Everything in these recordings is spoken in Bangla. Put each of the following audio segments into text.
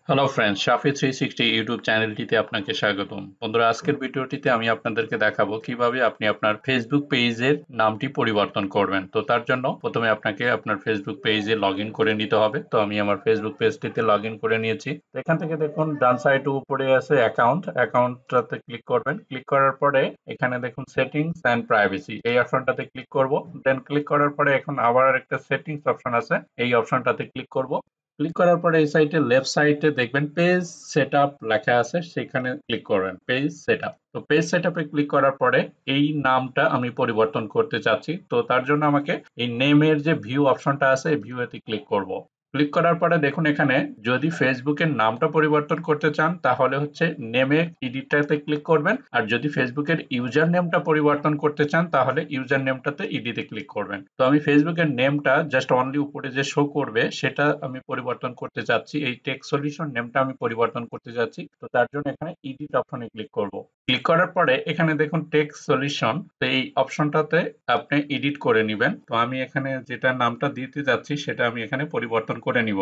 হ্যালো ফ্রেন্ডস, শাফি 360 ইউটিউব চ্যানেলটিতে আপনাকে স্বাগতম। বন্ধুরা, আজকের ভিডিওটিতে আমি আপনাদেরকে দেখাবো কিভাবে আপনি আপনার ফেসবুক পেজের নামটি পরিবর্তন করবেন। তো তার জন্য প্রথমে আপনাকে আপনার ফেসবুক পেজে লগইন করে নিতে হবে। তো আমি আমার ফেসবুক পেজটিতে লগইন করে নিয়েছি। তো এখান থেকে দেখুন ডান সাইডে উপরে আছে অ্যাকাউন্টটাতে ক্লিক করবেন। ক্লিক করার পরে এখানে দেখুন সেটিংস অ্যান্ড প্রাইভেসি, এই অপশনটাতে ক্লিক করব। দেন ক্লিক করার পরে এখন আবার একটা সেটিংস অপশন আছে, এই অপশনটাতে ক্লিক করব। ক্লিক করার পরে এই সাইটে লেফট সাইডে দেখবেন পেজ সেটআপ লেখা আছে, সেখানে ক্লিক করবেন পেজ সেটআপ। তো পেজ সেটআপে ক্লিক করার পরে এই নামটা আমি পরিবর্তন করতে চাচ্ছি। তো তার জন্য আমাকে এই নেমের যে ভিউ অপশনটা আছে, এই ভিউ এতে ক্লিক করব। ক্লিক করার পরে দেখুন এখানে যদি ফেসবুকের নামটা পরিবর্তন করতে চান তাহলে হচ্ছে নেমে এডিটটাতে ক্লিক করবেন, আর যদি ফেসবুকের ইউজার নেমটা পরিবর্তন করতে চান তাহলে ইউজার নেমটাতে ইডিতে ক্লিক করবেন। তো আমি ফেসবুকের নেমটা জাস্ট অনলি উপরে যে শো করবে সেটা আমি পরিবর্তন করতে চাচ্ছি, এই টেক সলিউশন নেমটা আমি পরিবর্তন করতে যাচ্ছি। তো তার জন্য এখানে এডিট অপশনে ক্লিক করব। ক্লিক করার পরে এখানে দেখুন টেক সলিউশন, তো এই অপশনটাতে আপনি এডিট করে নেবেন। তো আমি এখানে যেটা নামটা দিতে যাচ্ছি সেটা আমি এখানে পরিবর্তন করে নিব।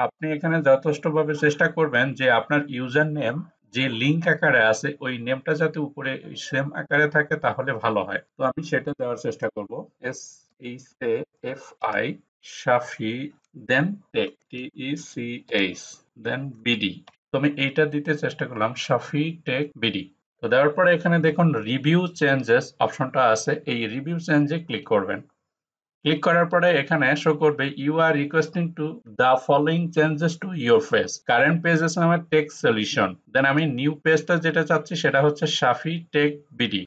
আপনি এখানে যথেষ্টভাবে চেষ্টা করবেন যে আপনার ইউজার নেম যে লিঙ্ক আকারে আছে ওই নেমটা যাতে উপরে সেম আকারে থাকে তাহলে ভালো হয়। তো আমি সেটা দেওয়ার চেষ্টা করব। SHAFI শাফি, দেন টেক TECH, দেন বিডি। তো আমি এইটা দিতে চেষ্টা করলাম, শাফি টেক বিডি। তো দেওয়ার পরে এখানে দেখুন রিভিউ চেঞ্জেস অপশনটা আছে, এই রিভিউ চেঞ্জে ক্লিক করবেন। ক্লিক করার পরে এখানে শো করবে you are requesting to the following changes to your page. Current page আছে আমার টেক সলিউশন, দেন আমি নিউ পেজটা যেটা চাচ্ছি সেটা হচ্ছে শাফি টেক বিডি।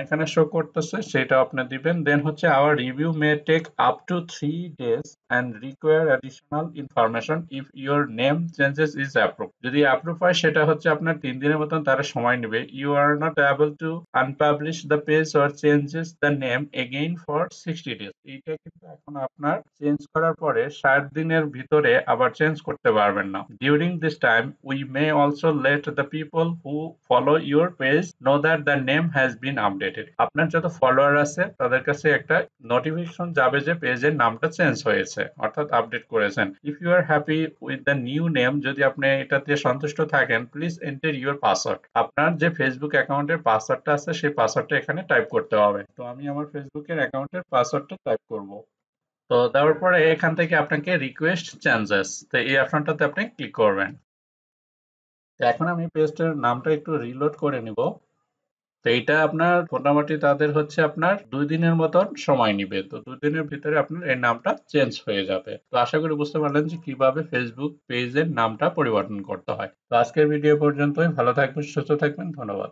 এখানে শো করতেছে সেটা আপনি দিবেন। দেন হচ্ছে our review may take up to 3 days and require additional information if your name changes is approved। যদি অ্যাপ্রুভ হয় সেটা হচ্ছে আপনার 3 দিনের মতন তারা সময় নেবে। You are not able to unpublish the page or changes the name again for 60 days। এইটা কিন্তু এখন আপনার চেঞ্জ করার পরে 60 দিনের ভিতরে আবার চেঞ্জ করতে পারবেন না। During this time we may also let the people who follow your page know that the name has been updated. আপনার যত ফলোয়ার আছে তাদের কাছে একটা নোটিফিকেশন যাবে যে পেজের নামটা চেঞ্জ হয়েছে, অর্থাৎ আপডেট করেছেন। If you are happy with the new name, যদি আপনি এটাতে সন্তুষ্ট থাকেন, প্লিজ এন্টার ইউর পাসওয়ার্ড। আপনার যে ফেসবুক অ্যাকাউন্টের পাসওয়ার্ডটা আছে সেই পাসওয়ার্ডটা এখানে টাইপ করতে হবে। তো আমি আমার ফেসবুকের অ্যাকাউন্টের পাসওয়ার্ডটা টাইপ করব। তো দেওয়ার পরে এখান থেকে আপনাকে রিকোয়েস্ট চেঞ্জেস, তো এই অপশনটাতে আপনি ক্লিক করবেন। তো এখন আমি পেজটার নামটা একটু রিলোড করে নিব। তো এইটা আপনার মোটামুটি তাদের হচ্ছে আপনার 2 দিনের মতন সময় নিবে। তো 2 দিনের ভিতরে আপনার এই নামটা চেঞ্জ হয়ে যাবে। তো আশা করি বুঝতে পারলেন যে কিভাবে ফেসবুক পেজের নামটা পরিবর্তন করতে হয়। তো আজকের ভিডিও পর্যন্তই। ভালো থাকবেন, সুস্থ থাকবেন। ধন্যবাদ।